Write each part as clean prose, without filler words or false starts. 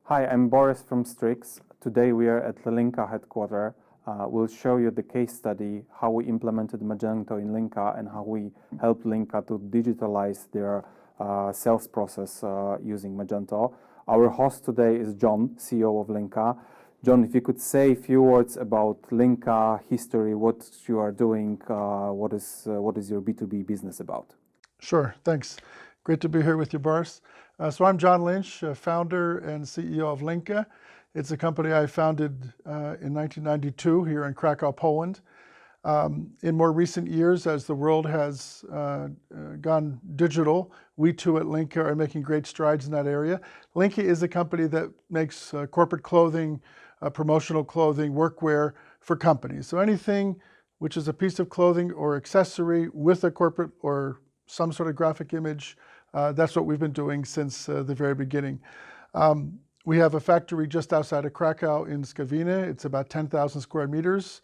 Hi, I'm Boris from Strix. Today we are at the Linka headquarters. We'll show you the case study, how we implemented Magento in Linka and how we helped Linka to digitalize their sales process using Magento. Our host today is John, CEO of Linka. John, if you could say a few words about Linka history, what you are doing, what is your B2B business about? Sure, thanks. Great to be here with you, Boris. So I'm John Lynch, founder and CEO of Linka. It's a company I founded in 1992 here in Krakow, Poland. In more recent years, as the world has gone digital, we too at Linka are making great strides in that area. Linka is a company that makes corporate clothing, promotional clothing, workwear for companies. So anything which is a piece of clothing or accessory with a corporate or some sort of graphic image, that's what we've been doing since the very beginning. We have a factory just outside of Krakow in Skawina. It's about 10,000 square meters.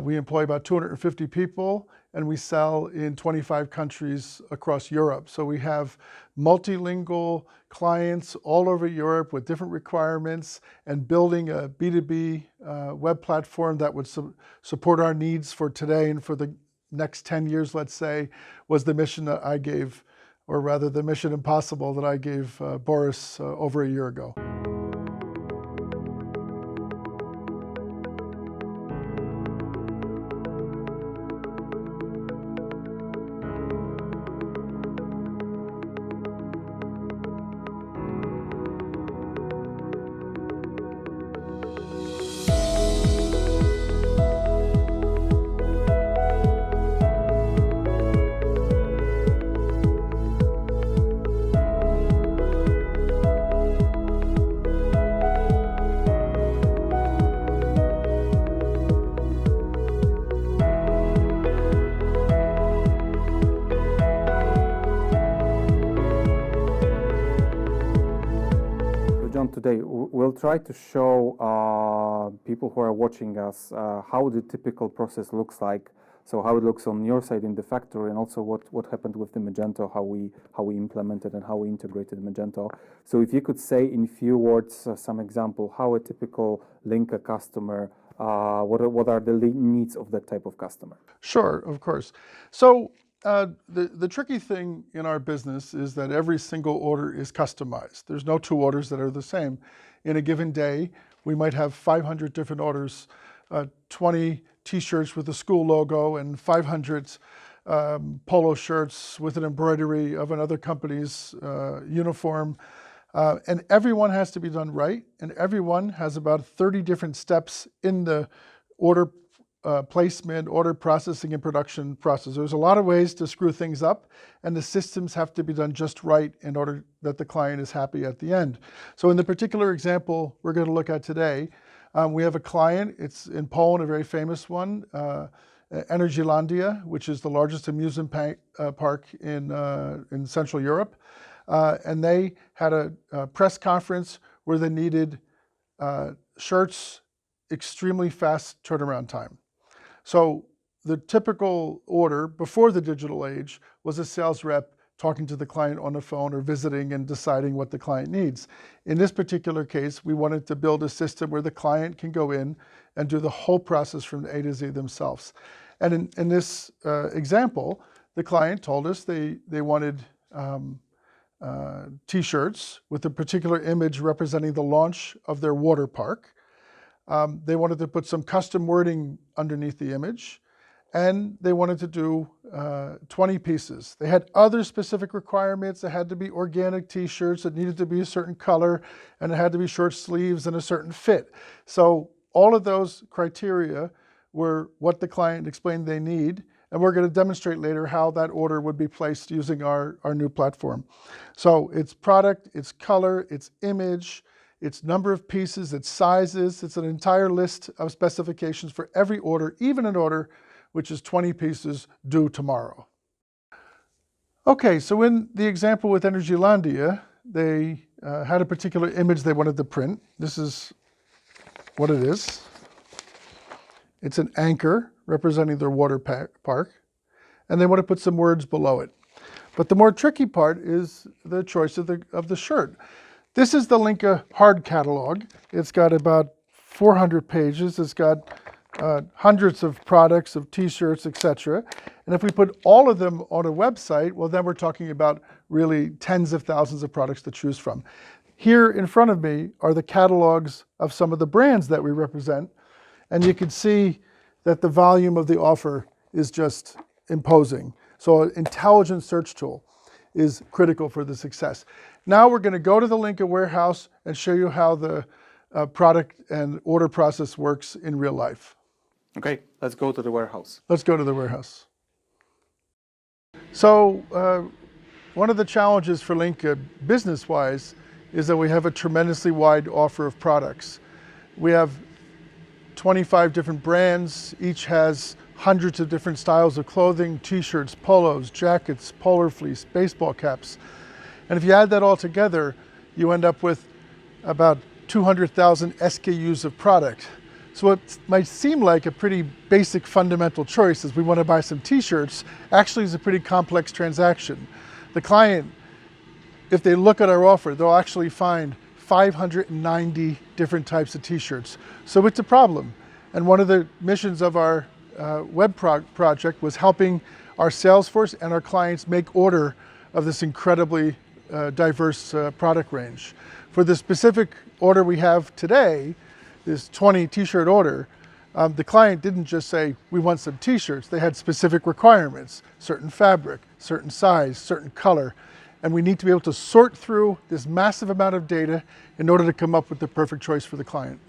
We employ about 250 people, and we sell in 25 countries across Europe. So we have multilingual clients all over Europe with different requirements, and building a B2B web platform that would support our needs for today and for the next 10 years, let's say, was the mission that I gave, or rather the mission impossible that I gave Boris over a year ago. Today we'll try to show people who are watching us how the typical process looks like. So how it looks on your side in the factory, and also what happened with the Magento, how we implemented and how we integrated Magento. So if you could say in few words some example how a typical Linka customer, what are the needs of that type of customer? Sure, of course. So the tricky thing in our business is that every single order is customized. There's no two orders that are the same. In a given day, we might have 500 different orders, 20 t-shirts with a school logo and 500 polo shirts with an embroidery of another company's uniform. And everyone has to be done right, and everyone has about 30 different steps in the order placement, order processing, and production process. There's a lot of ways to screw things up, and the systems have to be done just right in order that the client is happy at the end. So in the particular example we're going to look at today, we have a client, it's in Poland, a very famous one, Energylandia, which is the largest amusement park in Central Europe. And they had a press conference where they needed shirts, extremely fast turnaround time. So the typical order before the digital age was a sales rep talking to the client on the phone or visiting and deciding what the client needs. In this particular case, we wanted to build a system where the client can go in and do the whole process from A to Z themselves. And in this example, the client told us they wanted t-shirts with a particular image representing the launch of their water park. They wanted to put some custom wording underneath the image, and they wanted to do 20 pieces. They had other specific requirements. It had to be organic t-shirts. It needed to be a certain color, and it had to be short sleeves and a certain fit. So all of those criteria were what the client explained they need, and we're going to demonstrate later how that order would be placed using our new platform. So it's product, it's color, it's image, its number of pieces, its sizes. It's an entire list of specifications for every order, even an order which is 20 pieces due tomorrow. Okay, so in the example with Energylandia, they had a particular image they wanted to print. This is what it is. It's an anchor representing their water park, and they want to put some words below it. But the more tricky part is the choice of the shirt. This is the Linka hard catalog. It's got about 400 pages. It's got hundreds of products, of t-shirts, etc. And if we put all of them on a website, well, then we're talking about really tens of thousands of products to choose from. Here in front of me are the catalogs of some of the brands that we represent. And you can see that the volume of the offer is just imposing. So an intelligent search tool is critical for the success. Now we're going to go to the Linka warehouse and show you how the product and order process works in real life. Okay, let's go to the warehouse. Let's go to the warehouse. So one of the challenges for Linka business-wise is that we have a tremendously wide offer of products. We have 25 different brands. Each has hundreds of different styles of clothing, t-shirts, polos, jackets, polar fleece, baseball caps. And if you add that all together, you end up with about 200,000 SKUs of product. So what might seem like a pretty basic fundamental choice is we want to buy some t-shirts, actually is a pretty complex transaction. The client, if they look at our offer, they'll actually find 590 different types of t-shirts. So it's a problem. And one of the missions of our web project was helping our sales force and our clients make order of this incredibly diverse product range. For the specific order we have today, this 20 t-shirt order, the client didn't just say, we want some t-shirts. They had specific requirements, certain fabric, certain size, certain color. And we need to be able to sort through this massive amount of data in order to come up with the perfect choice for the client.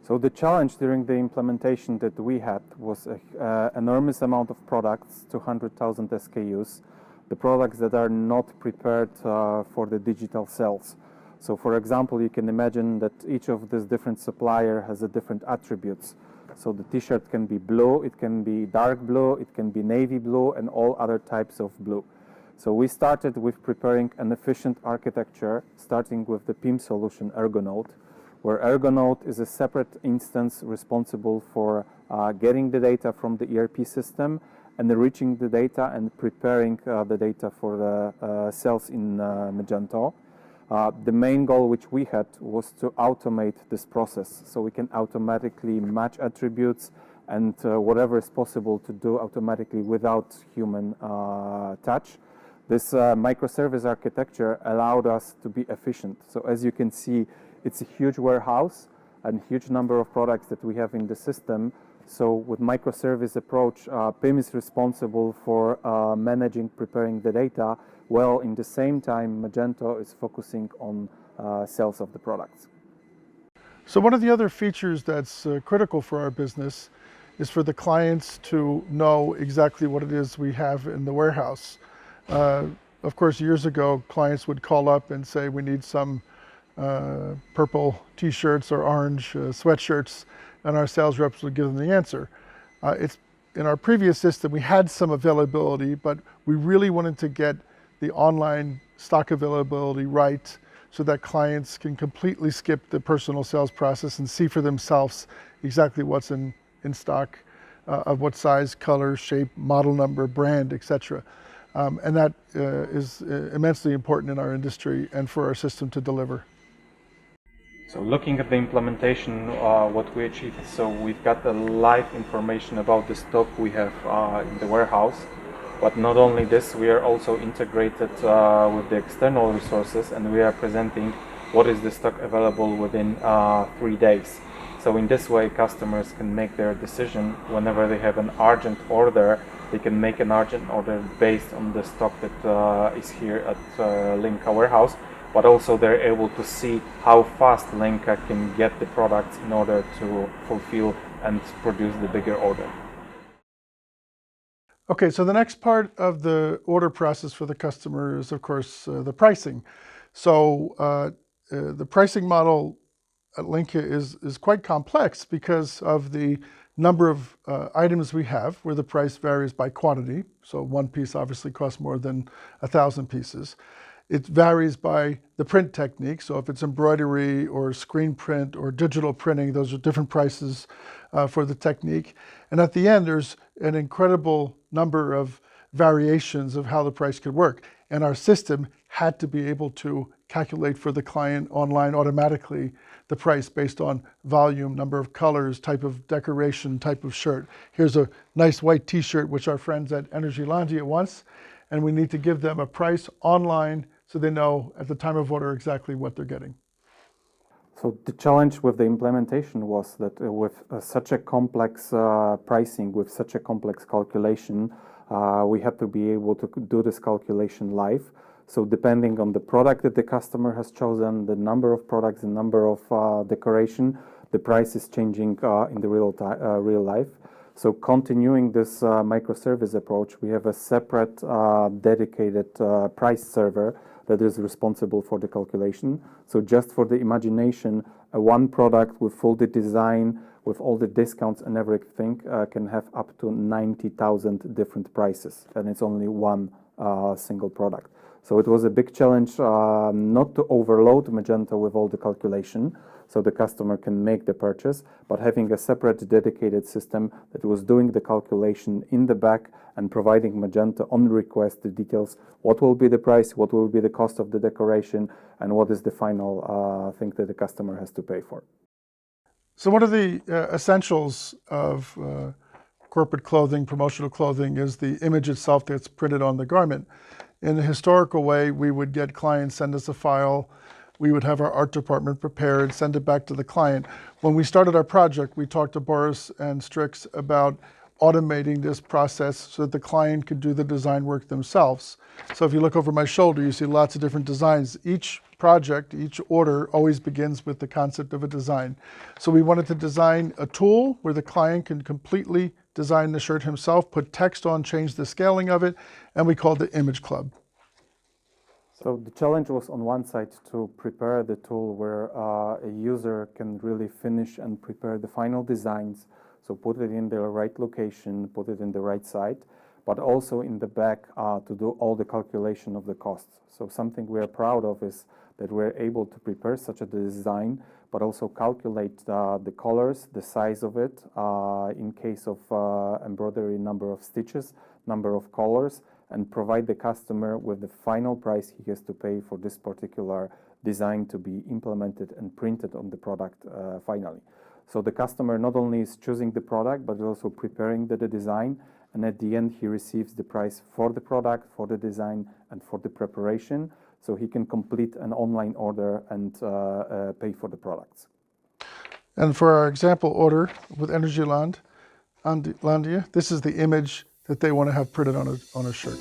So the challenge during the implementation that we had was an enormous amount of products, 200,000 SKUs, the products that are not prepared for the digital sales. So for example, you can imagine that each of these different suppliers has a different attributes. So the t-shirt can be blue, it can be dark blue, it can be navy blue, and all other types of blue. So we started with preparing an efficient architecture, starting with the PIM solution Ergonote, where Ergonote is a separate instance responsible for getting the data from the ERP system, enriching the data, and preparing the data for the sales in Magento. The main goal which we had was to automate this process, so we can automatically match attributes and whatever is possible to do automatically without human touch. This microservice architecture allowed us to be efficient. So as you can see, it's a huge warehouse and huge number of products that we have in the system. So with microservice approach, PIM is responsible for managing, preparing the data, while in the same time Magento is focusing on sales of the products. So one of the other features that's critical for our business is for the clients to know exactly what it is we have in the warehouse. Of course, years ago, clients would call up and say, we need some purple t-shirts or orange sweatshirts, and our sales reps would give them the answer. In our previous system, we had some availability, but we really wanted to get the online stock availability right so that clients can completely skip the personal sales process and see for themselves exactly what's in stock, of what size, color, shape, model number, brand, etc. And that is immensely important in our industry and for our system to deliver. So looking at the implementation, what we achieved, so we've got the live information about the stock we have in the warehouse. But not only this, we are also integrated with the external resources, and we are presenting what is the stock available within 3 days. So in this way, customers can make their decision whenever they have an urgent order. They can make an urgent order based on the stock that is here at Linka warehouse, but also they're able to see how fast Linka can get the products in order to fulfill and produce the bigger order. Okay, so the next part of the order process for the customer is, of course, the pricing. So the pricing model at Linka is quite complex because of the number of items we have, where the price varies by quantity. So one piece obviously costs more than 1,000 pieces. It varies by the print technique. So if it's embroidery or screen print or digital printing, those are different prices for the technique. And at the end, there's an incredible number of variations of how the price could work. and our system had to be able to calculate for the client online automatically the price based on volume, number of colors, type of decoration, type of shirt. Here's a nice white t-shirt which our friends at Energylandia wants, and we need to give them a price online so they know at the time of order exactly what they're getting. So the challenge with the implementation was that with such a complex pricing, with such a complex calculation, we had to be able to do this calculation live. So depending on the product that the customer has chosen, the number of products, the number of decoration, the price is changing in the real life. So continuing this microservice approach, we have a separate dedicated price server that is responsible for the calculation. So just for the imagination, one product with full design, with all the discounts and everything, can have up to 90,000 different prices, and it's only one single product. So it was a big challenge not to overload Magento with all the calculation, so the customer can make the purchase, but having a separate dedicated system that was doing the calculation in the back and providing Magento on request the details, what will be the price, what will be the cost of the decoration, and what is the final thing that the customer has to pay for. So one of the essentials of corporate clothing, promotional clothing, is the image itself that's printed on the garment. In the historical way, we would get clients send us a file, we would have our art department prepare it, send it back to the client. When we started our project, we talked to Boris and Strix about automating this process so that the client could do the design work themselves. So if you look over my shoulder, you see lots of different designs. Each project, each order always begins with the concept of a design. So we wanted to design a tool where the client can completely design the shirt himself, put text on, change the scaling of it, and we called it Image Club. So the challenge was on one side to prepare the tool where a user can really finish and prepare the final designs. So put it in the right location, put it in the right site, but also in the back to do all the calculation of the costs. So something we are proud of is that we're able to prepare such a design, but also calculate the colors, the size of it, in case of embroidery, number of stitches, number of colors, and provide the customer with the final price he has to pay for this particular design to be implemented and printed on the product finally. So the customer not only is choosing the product, but also preparing the design, and at the end he receives the price for the product, for the design, and for the preparation, so he can complete an online order and pay for the products. And for our example order with Energylandia, this is the image that they want to have printed on a shirt.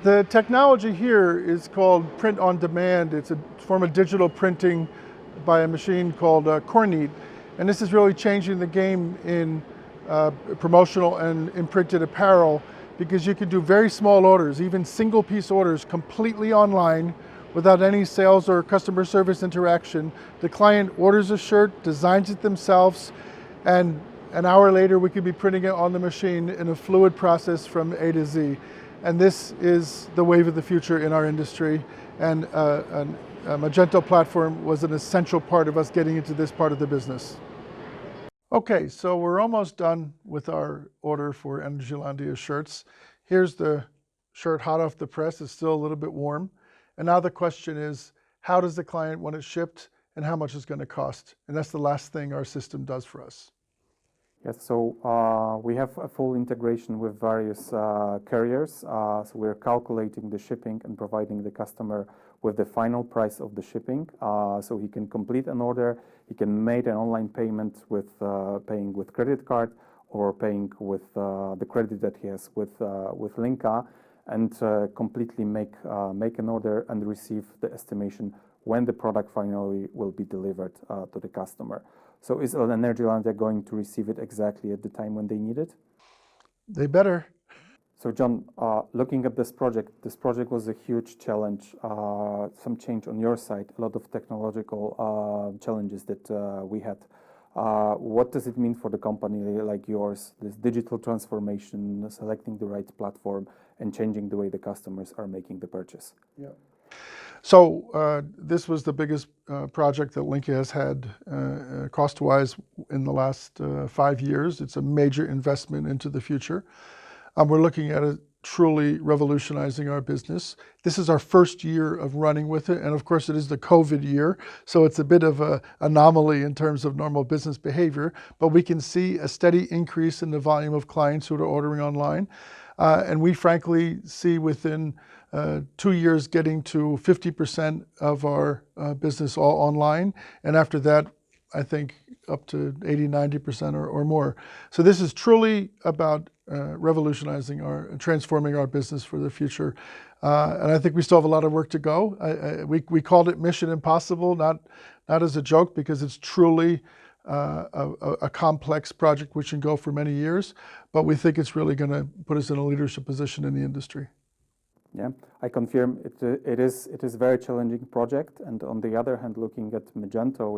The technology here is called print on demand. It's a form of digital printing by a machine called Corneat. And this is really changing the game in promotional and imprinted apparel, because you can do very small orders, even single piece orders, completely online without any sales or customer service interaction. The client orders a shirt, designs it themselves, and an hour later we could be printing it on the machine in a fluid process from A to Z. And this is the wave of the future in our industry, and an Magento platform was an essential part of us getting into this part of the business. Okay, so we're almost done with our order for Energylandia shirts. Here's the shirt hot off the press. It's still a little bit warm. And now the question is, how does the client want it shipped and how much it's going to cost? And that's the last thing our system does for us. Yes, so we have a full integration with various carriers. So we're calculating the shipping and providing the customer with the final price of the shipping. So he can complete an order, he can make an online payment with paying with credit card or paying with the credit that he has with Linka, and completely make an order and receive the estimation when the product finally will be delivered to the customer. So is Energylandia going to receive it exactly at the time when they need it? They better. So John, looking at this project was a huge challenge, some change on your side, a lot of technological challenges that we had. What does it mean for the company like yours, this digital transformation, selecting the right platform and changing the way the customers are making the purchase? Yeah. So this was the biggest project that Linka has had cost-wise in the last 5 years. It's a major investment into the future. We're looking at it truly revolutionizing our business. This is our first year of running with it, and of course it is the COVID year, so it's a bit of an anomaly in terms of normal business behavior, but we can see a steady increase in the volume of clients who are ordering online. And we frankly see within 2 years getting to 50% of our business all online. And after that, I think up to 80, 90% or more. So this is truly about revolutionizing transforming our business for the future. And I think we still have a lot of work to go. We called it Mission Impossible, not as a joke, because it's truly a complex project which can go for many years, but we think it's really going to put us in a leadership position in the industry. Yeah, I confirm it is a very challenging project. And on the other hand, looking at Magento,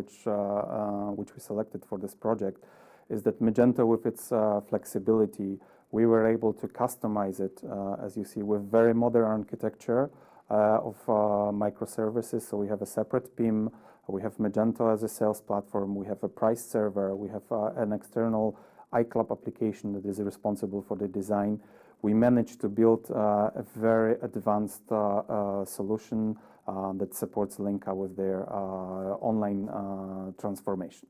which we selected for this project, is that Magento, with its flexibility, we were able to customize it, as you see, with very modern architecture of microservices. So we have a separate PIM, we have Magento as a sales platform, we have a price server, we have an external iClub application that is responsible for the design. We managed to build a very advanced solution that supports Linka with their online transformation.